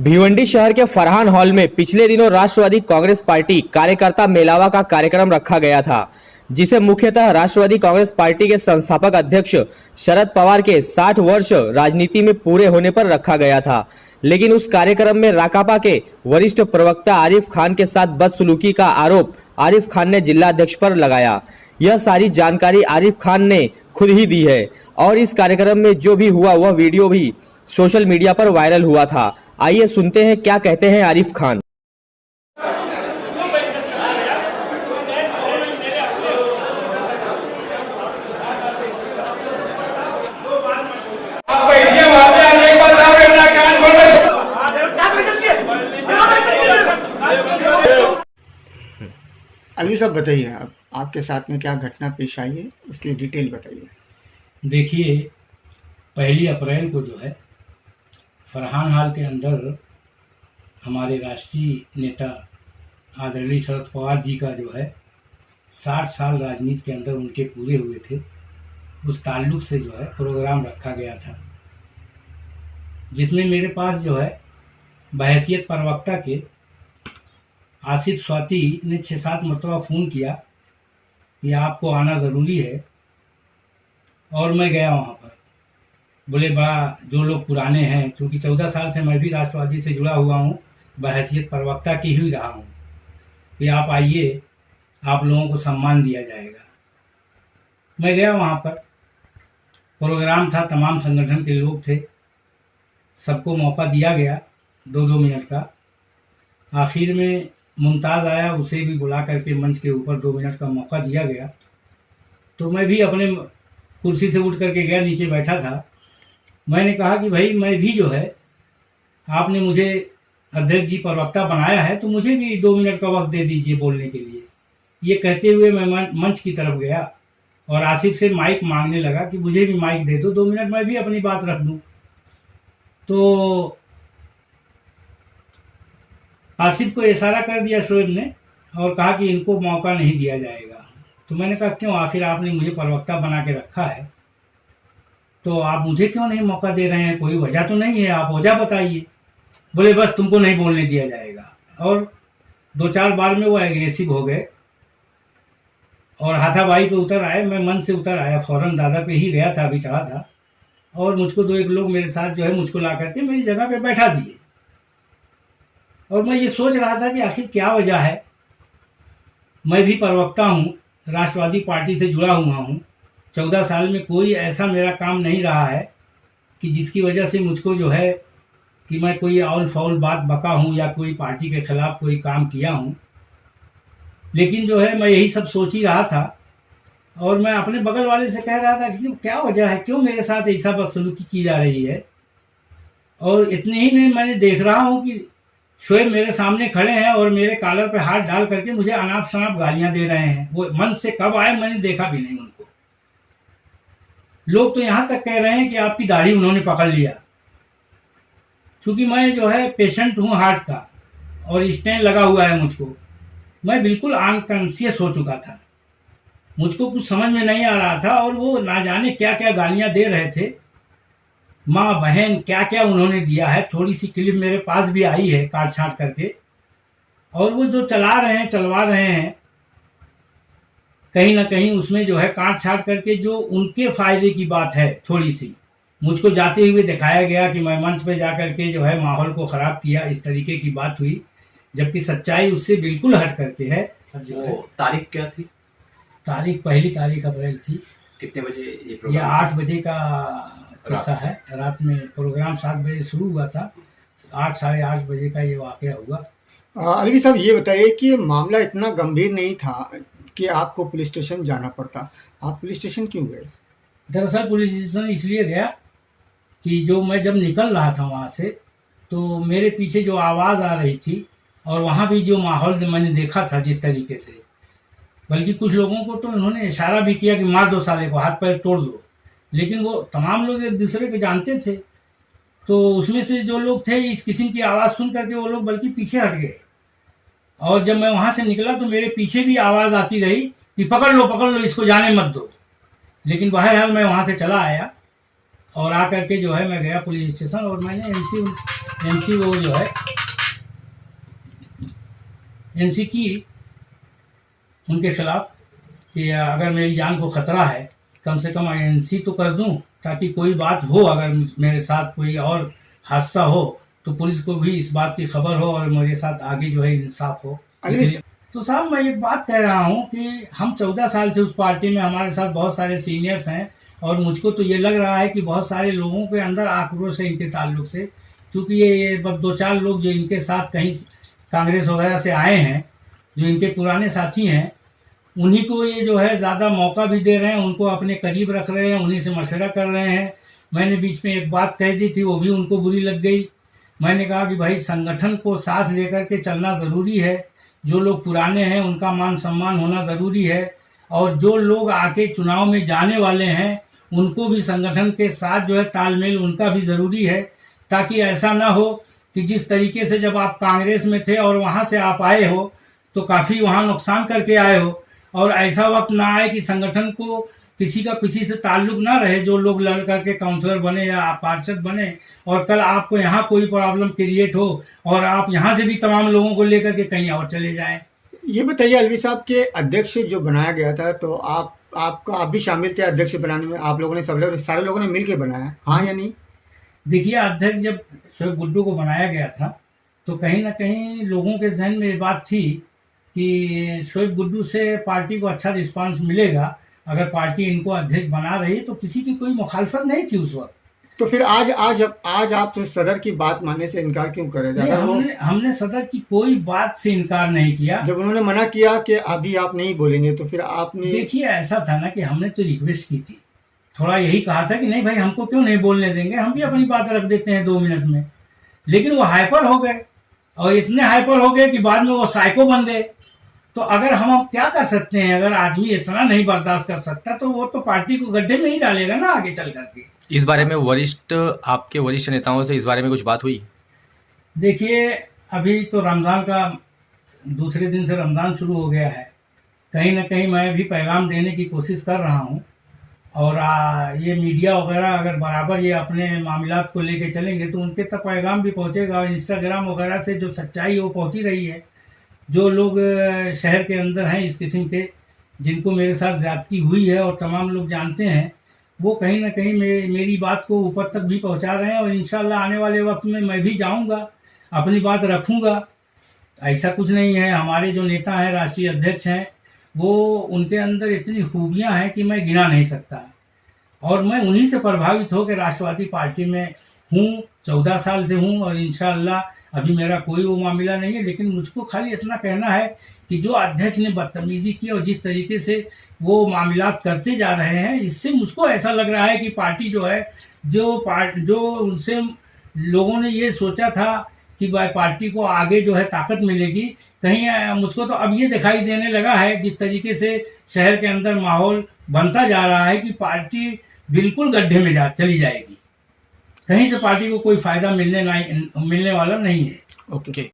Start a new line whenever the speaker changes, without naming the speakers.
भिवंडी शहर के फरहान हॉल में पिछले दिनों राष्ट्रवादी कांग्रेस पार्टी कार्यकर्ता मेलावा का कार्यक्रम रखा गया था, जिसे मुख्यतः राष्ट्रवादी कांग्रेस पार्टी के संस्थापक अध्यक्ष शरद पवार के 60 वर्ष राजनीति में पूरे होने पर रखा गया था। लेकिन उस कार्यक्रम में राकापा के वरिष्ठ प्रवक्ता आरिफ खान के साथ बदसलूकी का आरोप आरिफ खान ने जिला अध्यक्ष पर लगाया। यह सारी जानकारी आरिफ खान ने खुद ही दी है और इस कार्यक्रम में जो भी हुआ वह वीडियो भी सोशल मीडिया पर वायरल हुआ था। आइए सुनते हैं क्या कहते हैं आरिफ खान।
अली साहब बताइए, आप आपके साथ में क्या घटना पेश आई है, उसकी डिटेल बताइए।
देखिए, 1 अप्रैल को जो है फरहान हॉल के अंदर हमारे राष्ट्रीय नेता आदरणीय शरद पवार जी का जो है 60 साल राजनीति के अंदर उनके पूरे हुए थे, उस ताल्लुक से जो है प्रोग्राम रखा गया था, जिसमें मेरे पास जो है बहैसियत प्रवक्ता के आसिफ स्वाति ने 6-7 मरतबा फ़ोन किया कि आपको आना ज़रूरी है, और मैं गया वहाँ पर। बोले बड़ा जो लोग पुराने हैं, क्योंकि 14 साल से मैं भी राष्ट्रवादी से जुड़ा हुआ हूँ, बहैसियत प्रवक्ता की ही रहा हूँ, कि आप आइए, आप लोगों को सम्मान दिया जाएगा। मैं गया वहाँ पर, प्रोग्राम था, तमाम संगठन के लोग थे, सबको मौका दिया गया 2-2 मिनट का। आखिर में मुमताज़ आया, उसे भी बुला करके मंच के ऊपर 2 मिनट का मौका दिया गया। तो मैं भी अपने कुर्सी से उठ करके गया, नीचे बैठा था। मैंने कहा कि भाई मैं भी जो है, आपने मुझे अध्यक्ष जी प्रवक्ता बनाया है, तो मुझे भी 2 मिनट का वक्त दे दीजिए बोलने के लिए। ये कहते हुए मैं मंच की तरफ गया और आसिफ से माइक मांगने लगा कि मुझे भी माइक दे दो, 2 मिनट मैं भी अपनी बात रख दूं। तो आसिफ को इशारा कर दिया शोएब ने और कहा कि इनको मौका नहीं दिया जाएगा। तो मैंने कहा क्यों, आखिर आपने मुझे प्रवक्ता बना के रखा है, तो आप मुझे क्यों नहीं मौका दे रहे हैं, कोई वजह तो नहीं है, आप वजह बताइए। बोले बस तुमको नहीं बोलने दिया जाएगा। और 2-4 बार में वो एग्रेसिव हो गए और हाथापाई पे उतर आए। मैं मन से उतर आया, फौरन दादा पे ही गया था, अभी चढ़ा था, और मुझको 2-1 लोग मेरे साथ जो है मुझको ला करके मेरी जगह पे बैठा दिए। और मैं ये सोच रहा था कि आखिर क्या वजह है। मैं भी प्रवक्ता हूँ, राष्ट्रवादी पार्टी से जुड़ा हुआ हूँ, 14 साल में कोई ऐसा मेरा काम नहीं रहा है कि जिसकी वजह से मुझको जो है कि मैं कोई आउल फाउल बात बका हूँ या कोई पार्टी के खिलाफ कोई काम किया हूँ। लेकिन जो है मैं यही सब सोच ही रहा था, और मैं अपने बगल वाले से कह रहा था कि क्या वजह है, क्यों मेरे साथ ऐसा बदसलूकी की जा रही है। और इतने ही में मैंने देख रहा हूँ कि शोएब मेरे सामने खड़े हैं और मेरे कॉलर पे हाथ डाल करके मुझे अनाप शनाप गालियां दे रहे हैं। वो मन से कब आए मैंने देखा भी नहीं उनको। लोग तो यहां तक कह रहे हैं कि आपकी दाढ़ी उन्होंने पकड़ लिया। क्योंकि मैं जो है पेशेंट हूं हार्ट का और स्टेन लगा हुआ है मुझको, मैं बिल्कुल अनकॉन्शियस हो चुका था, मुझको कुछ समझ में नहीं आ रहा था। और वो ना जाने क्या क्या गालियां दे रहे थे, माँ बहन क्या क्या उन्होंने दिया है। थोड़ी सी क्लिप मेरे पास भी आई है काट छाट करके। और वो जो चला रहे हैं, चलवा रहे हैं, कहीं ना कहीं उसमें जो है काट छाट करके जो उनके फायदे की बात है, थोड़ी सी मुझको जाते हुए दिखाया गया कि मैं मंच पे जाकर के जो है माहौल को खराब किया, इस तरीके की बात हुई, जबकि सच्चाई उससे बिल्कुल हट करके है। जो है
तारीख क्या थी?
तारीख 1 अप्रैल थी।
कितने बजे ये
यह
प्रोग्राम?
8 बजे का किस्सा है। रात में प्रोग्राम 7 बजे शुरू हुआ था, 8 साढ़े 8 बजे का ये वाकया हुआ।
अलवी साहब ये बताइए कि मामला इतना गंभीर नहीं था कि आपको पुलिस स्टेशन जाना पड़ता, आप पुलिस स्टेशन क्यों गए?
दरअसल पुलिस स्टेशन इसलिए गया कि जो मैं जब निकल रहा था वहाँ से, तो मेरे पीछे जो आवाज़ आ रही थी और वहाँ भी जो माहौल मैंने देखा था जिस तरीके से, बल्कि कुछ लोगों को तो उन्होंने इशारा भी किया कि मार दो साले को, हाथ पैर तोड़ दो। लेकिन वो तमाम लोग एक दूसरे को जानते थे, तो उसमें से जो लोग थे इस किस्म की आवाज़ सुन करके वो लोग बल्कि पीछे हट गए। और जब मैं वहाँ से निकला तो मेरे पीछे भी आवाज़ आती रही कि पकड़ लो इसको, जाने मत दो। लेकिन बहरहाल मैं वहाँ से चला आया और आकर के जो है मैं गया पुलिस स्टेशन और मैंने एनसी वो जो है एनसी की उनके खिलाफ कि अगर मेरी जान को खतरा है कम से कम एनसी तो कर दूं, ताकि कोई बात हो, अगर मेरे साथ कोई और हादसा हो तो पुलिस को भी इस बात की खबर हो और मेरे साथ आगे जो है इंसाफ हो। तो साहब मैं एक बात कह रहा हूँ कि हम 14 साल से उस पार्टी में, हमारे साथ बहुत सारे सीनियर्स हैं और मुझको तो ये लग रहा है कि बहुत सारे लोगों के अंदर आक्रोश है इनके ताल्लुक से, क्योंकि ये बस 2-4 लोग जो इनके साथ कहीं कांग्रेस वगैरह से आए हैं, जो इनके पुराने साथी हैं, उन्हीं को ये जो है ज़्यादा मौका भी दे रहे हैं, उनको अपने करीब रख रहे हैं, उन्हीं से मशवरा कर रहे हैं। मैंने बीच में एक बात कह दी थी, वो भी उनको बुरी लग गई। मैंने कहा कि भाई संगठन को साथ लेकर के चलना ज़रूरी है, जो लोग पुराने हैं उनका मान सम्मान होना ज़रूरी है, और जो लोग आके चुनाव में जाने वाले हैं उनको भी संगठन के साथ जो है तालमेल उनका भी ज़रूरी है, ताकि ऐसा ना हो कि जिस तरीके से जब आप कांग्रेस में थे और वहाँ से आप आए हो तो काफ़ी वहाँ नुकसान करके आए हो, और ऐसा वक्त ना आए कि संगठन को किसी का किसी से ताल्लुक ना रहे, जो लोग लड़ करके काउंसलर बने या पार्षद बने और कल आपको यहाँ कोई प्रॉब्लम क्रिएट हो और आप यहाँ से भी तमाम लोगों को लेकर के कहीं और चले जाएं।
ये बताइए अलवी साहब के अध्यक्ष जो बनाया गया था, तो आप भी शामिल थे अध्यक्ष बनाने में? आप लोगों ने सारे लोगों ने मिलकर बनाया, हाँ या नहीं?
देखिए, अध्यक्ष जब शोएब गुड्डू को बनाया गया था तो कहीं ना कहीं लोगों के जहन में ये बात थी कि शोएब गुड्डू से पार्टी को अच्छा रिस्पांस मिलेगा, अगर पार्टी इनको अध्यक्ष बना रही तो किसी की कोई मुखालफत नहीं थी उस वक्त।
तो फिर आज आप सदर की बात मानने से इनकार क्यों करे?
हमने सदर की कोई बात से इनकार नहीं किया।
जब उन्होंने मना किया कि अभी आप नहीं बोलेंगे तो फिर आपने?
देखिए, ऐसा था ना कि हमने तो रिक्वेस्ट की थी, थोड़ा यही कहा था कि नहीं भाई हमको क्यों नहीं बोलने देंगे, हम भी अपनी बात रख देते हैं 2 मिनट में। लेकिन वो हाइपर हो गए, और इतने हाइपर हो गए कि बाद में वो साइको बन गए। तो अगर हम क्या कर सकते हैं, अगर आदमी इतना नहीं बर्दाश्त कर सकता तो वो तो पार्टी को गड्ढे में ही डालेगा ना आगे चल करके।
इस बारे में आपके वरिष्ठ नेताओं से इस बारे में कुछ बात हुई?
देखिए, अभी तो रमज़ान का दूसरे दिन से रमज़ान शुरू हो गया है, कहीं ना कहीं मैं भी पैगाम देने की कोशिश कर रहा हूँ, और ये मीडिया वगैरह अगर बराबर ये अपने मामलात को लेके चलेंगे तो उनके तक पैगाम भी पहुँचेगा, और इंस्टाग्राम वगैरह से जो सच्चाई है वो पहुँची रही है। जो लोग शहर के अंदर हैं इस किस्म के, जिनको मेरे साथ ज़्यादती हुई है और तमाम लोग जानते हैं, वो कहीं ना कहीं मेरी बात को ऊपर तक भी पहुंचा रहे हैं, और इंशाल्लाह आने वाले वक्त में मैं भी जाऊंगा, अपनी बात रखूंगा। ऐसा कुछ नहीं है, हमारे जो नेता हैं, राष्ट्रीय अध्यक्ष हैं, वो उनके अंदर इतनी खूबियां हैं कि मैं गिना नहीं सकता, और मैं उन्हीं से प्रभावित होकर राष्ट्रवादी पार्टी में हूँ, 14 साल से हूँ, और इंशाल्लाह अभी मेरा कोई वो मामला नहीं है। लेकिन मुझको खाली इतना कहना है कि जो अध्यक्ष ने बदतमीजी की और जिस तरीके से वो मामलात करते जा रहे हैं, इससे मुझको ऐसा लग रहा है कि पार्टी जो है, जो उनसे लोगों ने ये सोचा था कि भाई पार्टी को आगे जो है ताकत मिलेगी, कहीं मुझको तो अब ये दिखाई देने लगा है जिस तरीके से शहर के अंदर माहौल बनता जा रहा है कि पार्टी बिल्कुल गड्ढे में चली जाएगी, कहीं से पार्टी को कोई फायदा मिलने वाला नहीं है।
ओके।